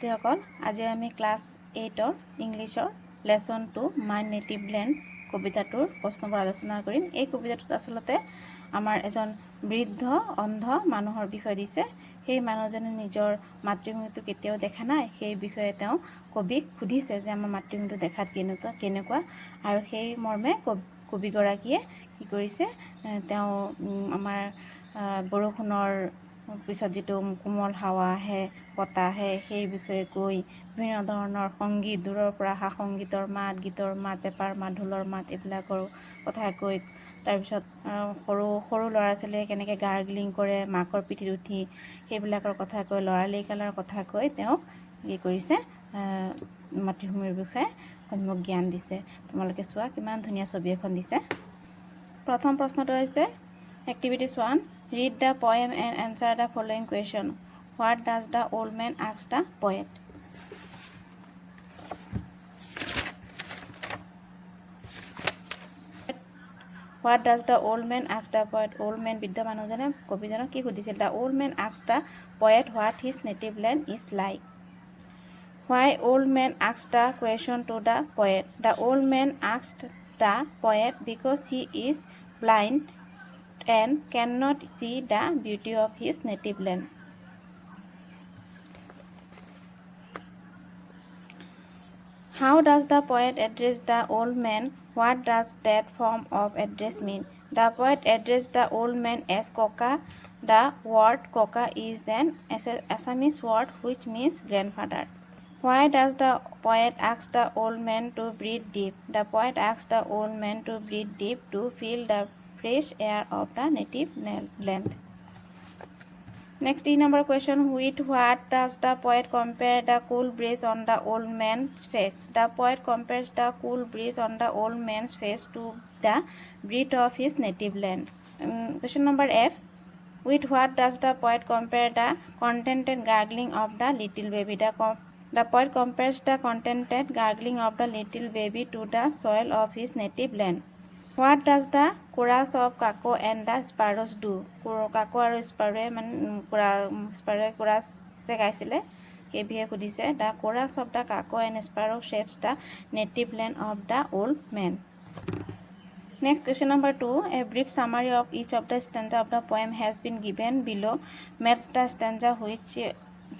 ছাত্ৰীসকল আজি আমি ক্লাছ 8ৰ ইংলিছৰ লেসন 2 মাই নেটিভ ল্যান্ড কবিতাটোৰ প্ৰশ্নবোৰ আলোচনা কৰিম। এই কবিতাটোত আসলতে আমাৰ এজন বৃদ্ধ অন্ধ মানুহৰ বিষয় দিছে। সেই মানুহজনে নিজৰ মাতৃভূমিটো কেতিয়াও দেখা নাই, সেই বিষয়ে তেওঁ কবিক সুধিছে যে আমাৰ মাতৃভূমিটো দেখাত কেনেকুৱা আৰু সেই মৰ্মে কবিগৰাকীয়ে কি কৰিছে, তেওঁ আমাৰ বৰষুণৰ পিছত যিটো কোমল হাৱা আহে, বতাহ আহে, সেই বিষয়ে কৈ বিভিন্ন ধৰণৰ সংগীত, দূৰৰ পৰা অহা সংগীতৰ মাত, গীতৰ মাত, পেপাৰ মাত, ঢোলৰ মাত, এইবিলাকৰ কথা কৈ তাৰপিছত সৰু ল'ৰা ছোৱালীয়ে কেনেকৈ গাৰ্গলিং কৰে মাকৰ পিঠিত উঠি, সেইবিলাকৰ কথা কৈ ল'ৰালিকালৰ কথা কৈ তেওঁ কি কৰিছে, মাতৃভূমিৰ বিষয়ে সম্যক জ্ঞান দিছে। তোমালোকে চোৱা কিমান ধুনীয়া ছবি এখন দিছে। প্ৰথম প্ৰশ্নটো হৈছে activities 1, read the poem and answer the following question. What does the old man ask the poet? What does the old man ask the poet? Old man বৃদ্ধ মানুহজনে কবিজনক কি সুধিছিল? The old man asked the poet what his native land is like. Why old man asked the question to the poet? The old man asked the poet because he is blind and cannot see the beauty of his native land. How does the poet address the old man? What does that form of address mean? The poet addressed the old man as Koka. The word Koka is an Assamese word which means grandfather. Why does the poet ask the old man to breathe deep? The poet asks the old man to breathe deep to feel the fresh air of the native land. Next, number question, with what does the poet compare the cool breeze on the old man's face? The poet compares the cool breeze on the old man's face to the breath of his native land. Question number F, with what does the poet compare the contented gargling of the little baby? The poet compares the contented gargling of the little baby to the soil of his native land. What does the chorus of Kako and the sparrows do? Kako আৰু sparrow sparrow chorus যে গাইছিলে সেই বিষয়ে সুধিছে। The chorus of the Kako and sparrow shapes the native land of the old man. Next, question number 2, a brief summary of each of the stanza of the poem has been given below. Match the stanza which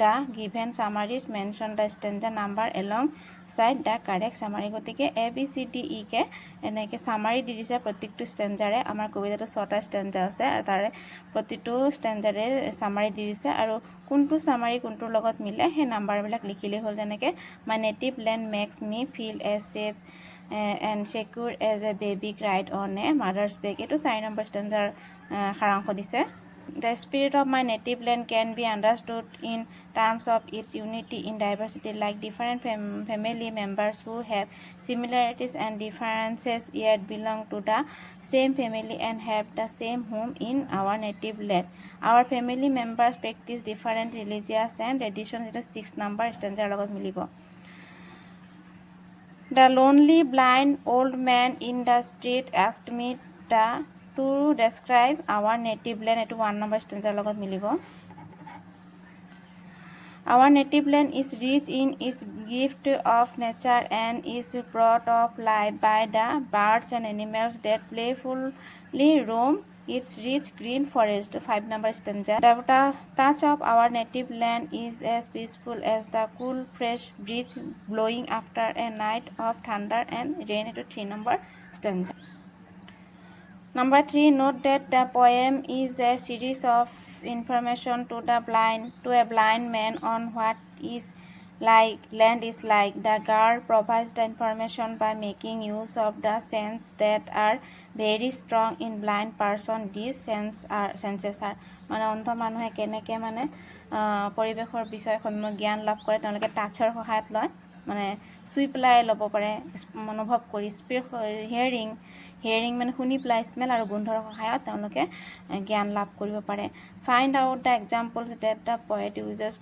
the given summaries mention the stanza number alongside the correct summary. গতিকে A B C D E কে এনেকৈ summary দি দিছে প্ৰত্যেকটো ষ্টেঞ্জাৰে। আমাৰ কবিতাটো 6টা stanza আছে আৰু তাৰে প্ৰতিটো ষ্টেঞ্জাৰে summary দি দিছে আৰু কোনটো summary কোনটোৰ লগত মিলে সেই নাম্বাৰবিলাক লিখিলেই হ'ল। যেনেকৈ my native land makes me feel as safe and secure as a baby cried on a mother's back. এইটো 4 নম্বৰ ষ্টেঞ্জাৰ সাৰাংশ দিছে। The spirit of my native land can be understood in terms of its unity in diversity, like different family members who have similarities and differences yet belong to the same family and have the same home in our native land. Our family members practice different religious and traditions. It is 6 number stanza লগত মিলিব। The lonely blind old man in the street asked me to describe our native land. এটো 1 number stanza লগত মিলিব। Our native land is rich in its gift of nature and is brought of life by the birds and animals that playfully roam its rich green forest. 5 number stanza. The touch of our native land is as peaceful as the cool fresh breeze blowing after a night of thunder and rain. 3 number stanza. Number 3, note that the poem is a series of information to a blind man on what land is like. The girl provides the information by making use of the senses that are very strong in blind person. These senses are মানে অন্ধ মানুহে কেনেকৈ মানে পৰিৱেশৰ বিষয়ে সম্যক জ্ঞান লাভ কৰে, তেওঁলোকে টাচৰ সহায়ত লয়, মানে চুই পেলাই ল'ব পাৰে, অনুভৱ কৰি। হিয়াৰিং মানে শুনি পেলাই, স্মেল আৰু গোন্ধৰ সহায়ত তেওঁলোকে জ্ঞান লাভ কৰিব পাৰে। Find out the examples that the poet uses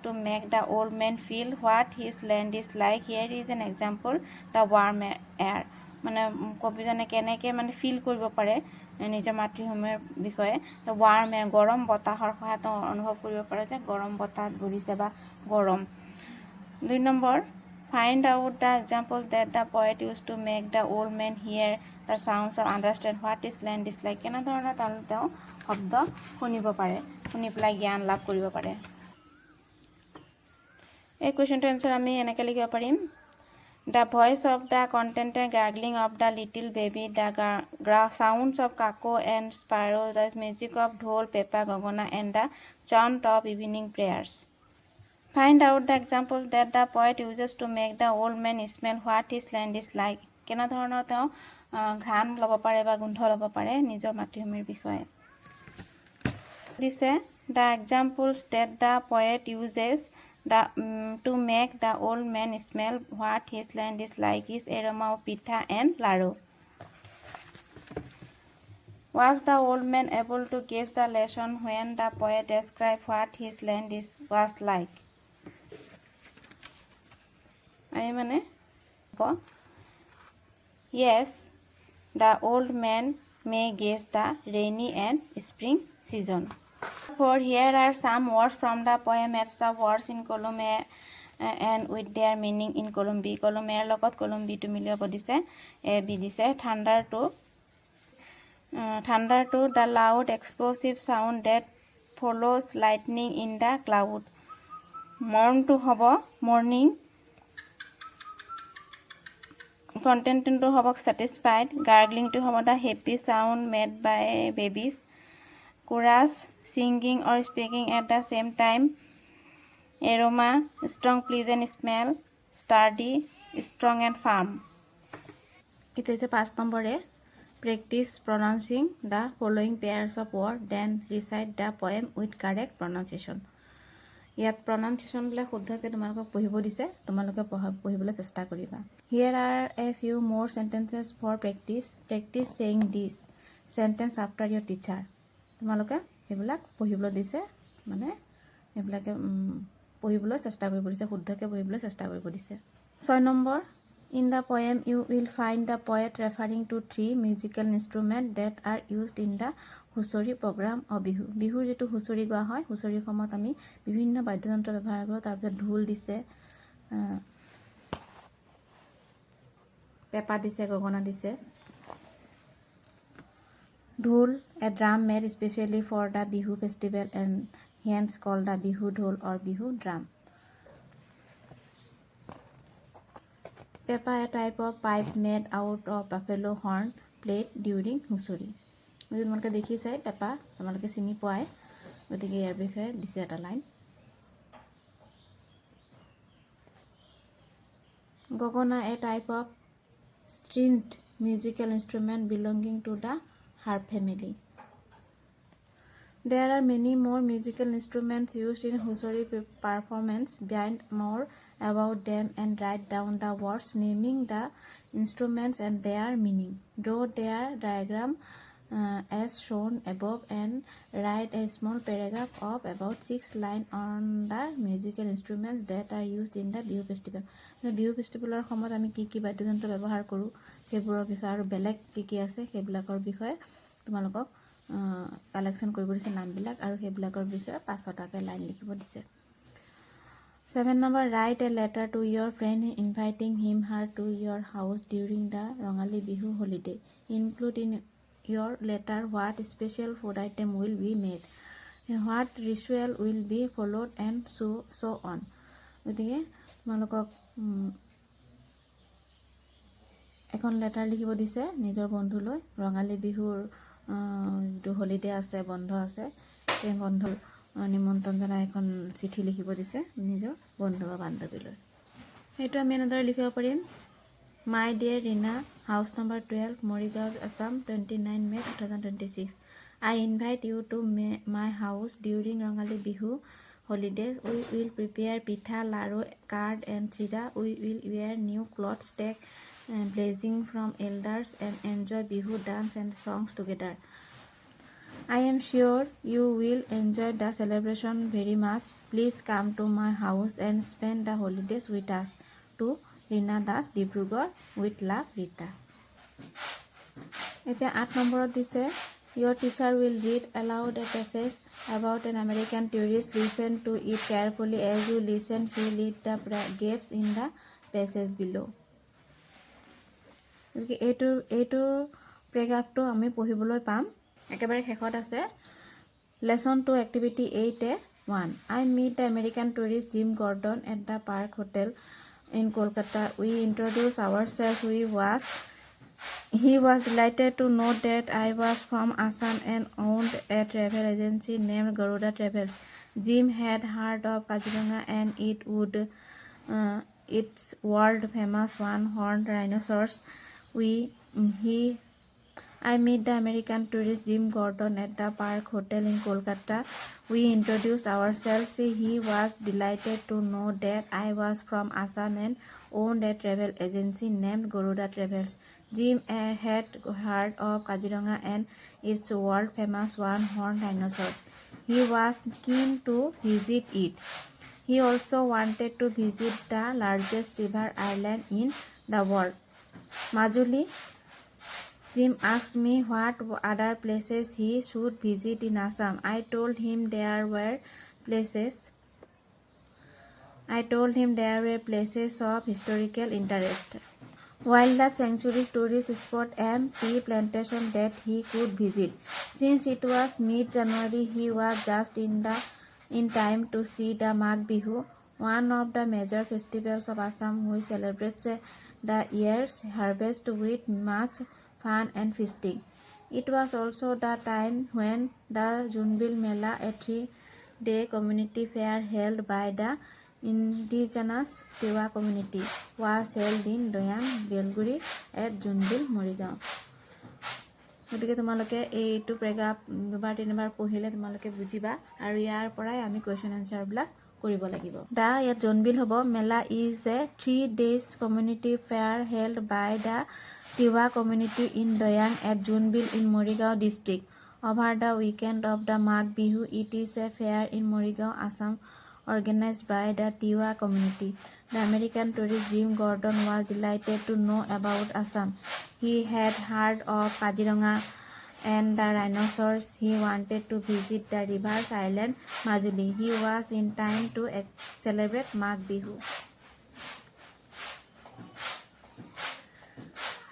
to make the old man feel what his land is like. Here is an example, the warm air. মানে কবিজনে কেনেকৈ মানে ফিল কৰিব পাৰে নিজৰ মাতৃভূমিৰ বিষয়ে ৱাৰ্ম এয়াৰ গৰম বতাহৰ সহায়ত অনুভৱ কৰিব পাৰে যে গৰম বতাহ বহিছে বা গৰম 2 number find out the examples that the poet used to make the old man hear the sounds or understand what is land is like কেনেধৰণৰ তেওঁ শব্দ শুনিব পাৰে শুনি পেলাই জ্ঞান লাভ কৰিব পাৰে এই কুৱেশ্যনটো এনসাৰ আমি এনেকৈ লিখিব পাৰিম The voice of the contented gargling of the little baby, the sounds of cuckoo and sparrows, the music of dhol, pepa, gogona, and the chant of evening prayers. Find out the examples that the poet uses to make the old man smell what his land is like. কেনেধৰণৰ তেওঁ ঘ্ৰাণ ল'ব পাৰে বা গোন্ধ ল'ব পাৰে নিজৰ মাতৃভূমিৰ বিষয়ে দিছে the examples that the poet uses to make the old man smell what his land is like is aroma of pitha and laru. Was the old man able to guess the lesson when the poet described what his land was like? Yes, the old man may guess the rainy and spring season. For here are some words from the poem. Match the words in column A and with their meaning in column B. Column A লগত column B to মিলিব দিছে A B দিছে thunder to the loud explosive sound that follows lightning in the cloud. Mourn to হ'ব morning. Content to হ'ব satisfied. Gargling to হ'ব the happy sound made by babies. Chorus singing or speaking at the same time. Aroma strong pleasant smell. Sturdy strong and firm. It is a past number A. Practice pronouncing the following pairs of words, then recite the poem with correct pronunciation. ইয়াত pronunciation বিলাক শুদ্ধকৈ তোমালোকক পঢ়িব দিছে তোমালোকে পঢ়িবলৈ চেষ্টা কৰিবা Here are a few more sentences for practice. Practice saying this sentence after your teacher. তোমালোকে এইবিলাক পঢ়িবলৈ দিছে মানে এইবিলাকে পঢ়িবলৈ চেষ্টা কৰিব দিছে শুদ্ধকৈ পঢ়িবলৈ চেষ্টা কৰিব দিছে 6 number In the poem, you will find the poet referring to 3 musical instruments that are used in the Husori program of Bihu বিহুৰ যেটো হুঁচৰি গোৱা হয় হুঁচৰি সময়ত আমি বিভিন্ন বাদ্যযন্ত্ৰ ব্যৱহাৰ কৰোঁ তাৰ পিছত ঢোল দিছে পেপা দিছে গগনা দিছে ঢোল a drum made especially for the bihu festival and hence called the bihu dhol or bihu drum Pepa, a type of pipe made out of buffalo horn played during হুঁচৰি যদি তোমালোকে দেখিছে পেপা তোমালোকে চিনি পোৱাই গতিকে ইয়াৰ বিষয়ে দিছে এটা লাইন গগনা a type of stringed musical instrument belonging to the harp family There are many more musical instruments used in Husori performance. Find more about them and write down the words naming the instruments and their meaning. Draw their diagram as shown above and write a small paragraph of about 6 lines on the musical instruments that are used in the Bihu festival. The Bihu festivalৰ সময়ত আমি কি কি বাদ্যযন্ত্ৰ ব্যৱহাৰ কৰোঁ সেইবোৰৰ বিষয়ে আৰু বেলেগ কি কি আছে সেইবিলাকৰ বিষয়ে তোমালোকক কালেকশন কৰিব দিছে নামবিলাক আৰু সেইবিলাকৰ বিষয়ে পাঁচটাকৈ লাইন লিখিব দিছে 7 number write a letter to your friend inviting him her to your house during the Rongali Bihu holiday include in your letter what special food item will be made what ritual will be followed and so on গতিকে তোমালোকক এখন letter লিখিব দিছে নিজৰ বন্ধুলৈ ৰঙালী বিহুৰ जो holiday আছে বন্ধ আছে সেই বন্ধ নিমন্ত্ৰণ জনাই এখন চিঠি লিখিব দিছে নিজৰ বন্ধু বা বান্ধৱীলৈ সেইটো আমি এনেদৰে লিখিব পাৰিম my dear Reena house number 12 Morigaon Assam 29 May 2026 I invite you to my house during Rongali Bihu holidays we will prepare pitha laru curd and chida we will wear new clothes take blessing from elders and enjoy Bihu dance and songs together. I am sure you will enjoy the celebration very much. Please come to my house and spend the holidays with us. To Rina Das Dibrugarh with love Rita. এতিয়া 8 নম্বৰত দিছে your teacher will read aloud a passage about an American tourist. Listen to it carefully. As you listen, fill in the gaps in the passage below. এইটো প্ৰেগ্ৰাফটো আমি পঢ়িবলৈ পাম একেবাৰে শেষত আছে lesson 2 activity 8A1. I meet the American tourist Jim Gordon at the Park Hotel in Kolkata. We introduced ourselves. He was delighted to know that I was from Assam and owned a travel agency named Garuda Travels. Jim had heard of Kaziranga and its world famous one-horned rhinoceros. I met the American tourist Jim Gordon at the Park Hotel in Kolkata. We introduced ourselves. He was delighted to know that I was from Assam and owned a travel agency named Garuda Travels. Jim had heard of Kaziranga and its world famous one-horned rhinoceros. He was keen to visit it. He also wanted to visit the largest river island in the world, Majuli. Jim asked me what other places he should visit in Assam. I told him there were places of historical interest, wildlife sanctuaries, tourist spots, and tea plantations that he could visit. Since it was mid-January, he was just in time to see the Magh Bihu, one of the major festivals of Assam, which celebrates the year's harvest with much fun and feasting. It was also the time when the Junbil Mela, a 3-day community fair held by the indigenous Tiwa community, was held in Doyang, Belguri at Junbil, Morigao. গতিকে তোমালোকে এইটো paragraph দুবাৰ তিনিবাৰ পঢ়িলে তোমালোকে বুজিবা আৰু ইয়াৰ পৰাই আমি কোৱেশ্চন আনসাৰবিলাক কৰিব লাগিব দা ইয়াত জোনবিল হ'ব মেলা is a 3 days community fair held by the Tiwa community in Doyang at Junbil in Morigao district over the weekend of the Magh Bihu. It is a fair in Morigao, Assam, organized by the Tiwa community. The American tourist Jim Gordon was delighted to know about Assam. He had heard of Kaziranga and the rhinoceros. He wanted to visit the river's island, Majuli. He was in time to celebrate Magh Bihu.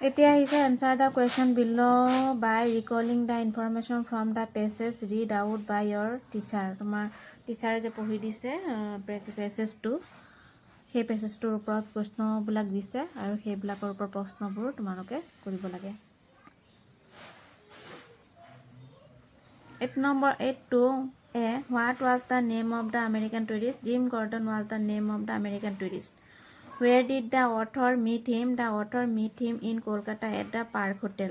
এতিয়া আহিছে answer the question below by recalling the information from the passage read out by your teacher. তোমাৰ টিচাৰে যে পঢ়ি দিছে পেছেজটো সেই পেছেজটোৰ ওপৰত প্ৰশ্নবিলাক দিছে আৰু সেইবিলাকৰ ওপৰত প্ৰশ্নবোৰ তোমালোকে কৰিব লাগে 8 number 8(2)A. What was the name of the American tourist? Jim Gordon was the name of the American tourist. Where did the author meet him? The author met him in Kolkata at the Park Hotel.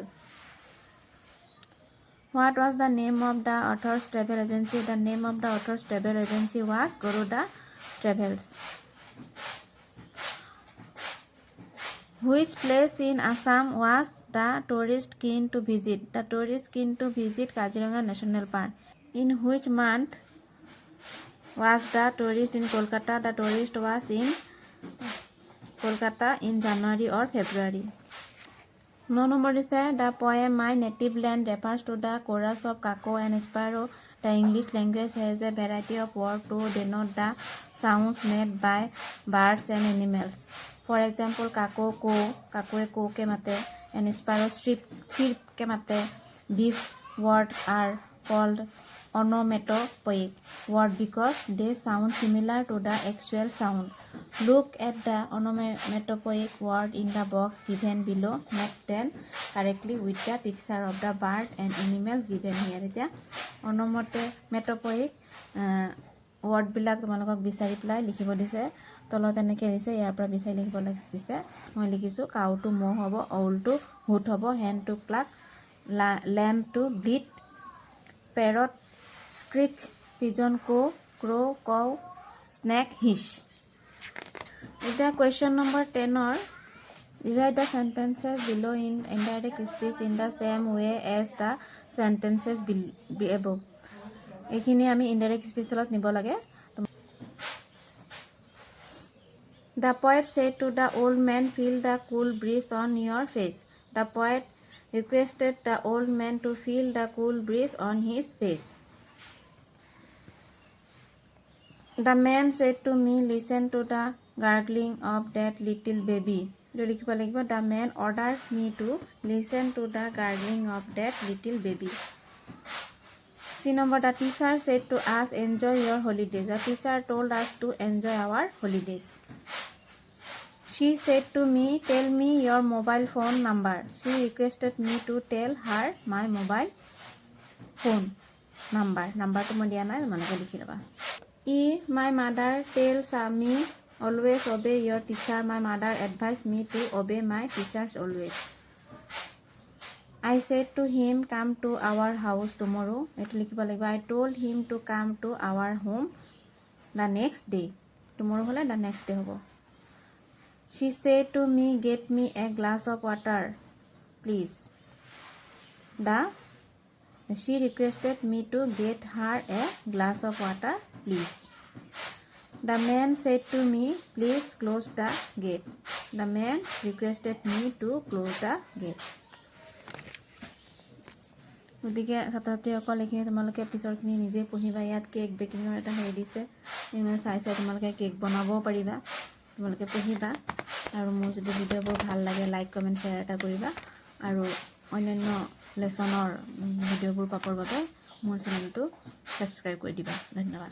What was the name of the author's travel agency? The name of the author's travel agency was Garuda Travels. Which place in Assam was the tourist keen to visit? The tourist keen to visit Kaziranga National Park. In which month was the tourist in Kolkata? The tourist was in Kolkata in January or February. No number is the poem My Native Land refers to the chorus of cuckoo and sparrow. The English language has a variety of words to denote the sounds made by birds and animals. For example, cuckoo ko, cuckoo ko ke mate, and sparrow chirp ke mate. These words are called onomatopoeic word because they sound similar to the actual sound. Look at the onomatopoeic word in the box given below. Match them correctly with the picture of the bird and animal given here. এতিয়া onomatopoeic word বিলাক তোমালোকক বিচাৰি পেলাই লিখিব দিছে তলত এনেকৈ দিছে ইয়াৰ পৰা বিচাৰি লিখিব দিছে মই লিখিছোঁ cow to মহ হ'ব owl to hoot হ'ব hen to cluck lamb to bleat parrot screech pigeon crow cow snake hiss. Now question number 10 or rewrite the sentences below in indirect speech in the same way as the sentences above. এইখিনি আমি indirect speech লত নিব লাগে The poet said to the old man, feel the cool breeze on your face. The poet requested the old man to feel the cool breeze on his face. The man said to me, listen to the gargling of that little baby. The man ordered me to listen to the gargling of that little baby. C number, the teacher said to us, enjoy your holidays. The teacher told us to enjoy our holidays. She said to me, tell me your mobile phone number. She requested me to tell her my mobile phone number. Number to মই দিয়া নাই, তোমালোকে লিখি ল'বা। My mother tells me always obey your teacher. My mother advised me to obey my teachers always. I said to him, come to our house tomorrow. I told him to come to our home the next day. Tomorrow hole the next day hobo. She said to me, get me a glass of water, please. She requested me to get her a glass of water, please. The man said to me, please close the gate. The man requested me to close the gate. গতিকে ছাত্ৰ-ছাত্ৰীসকল এইখিনি তোমালোকে পিছৰখিনি নিজে পঢ়িবা। ইয়াত cake বেকিঙৰ এটা হেৰি দিছে, চাই তোমালোকে কেক বনাবও পাৰিবা, তোমালোকে পঢ়িবা। আৰু মোৰ যদি ভিডিঅ'বোৰ ভাল লাগে লাইক কমেণ্ট শ্বেয়াৰ এটা কৰিবা। আৰু অন্যান্য লেচনৰ ভিডিঅ'বোৰ পাবৰ বাবে মোৰ চেনেলটো ছাবস্ক্ৰাইব কৰি দিবা। ধন্যবাদ।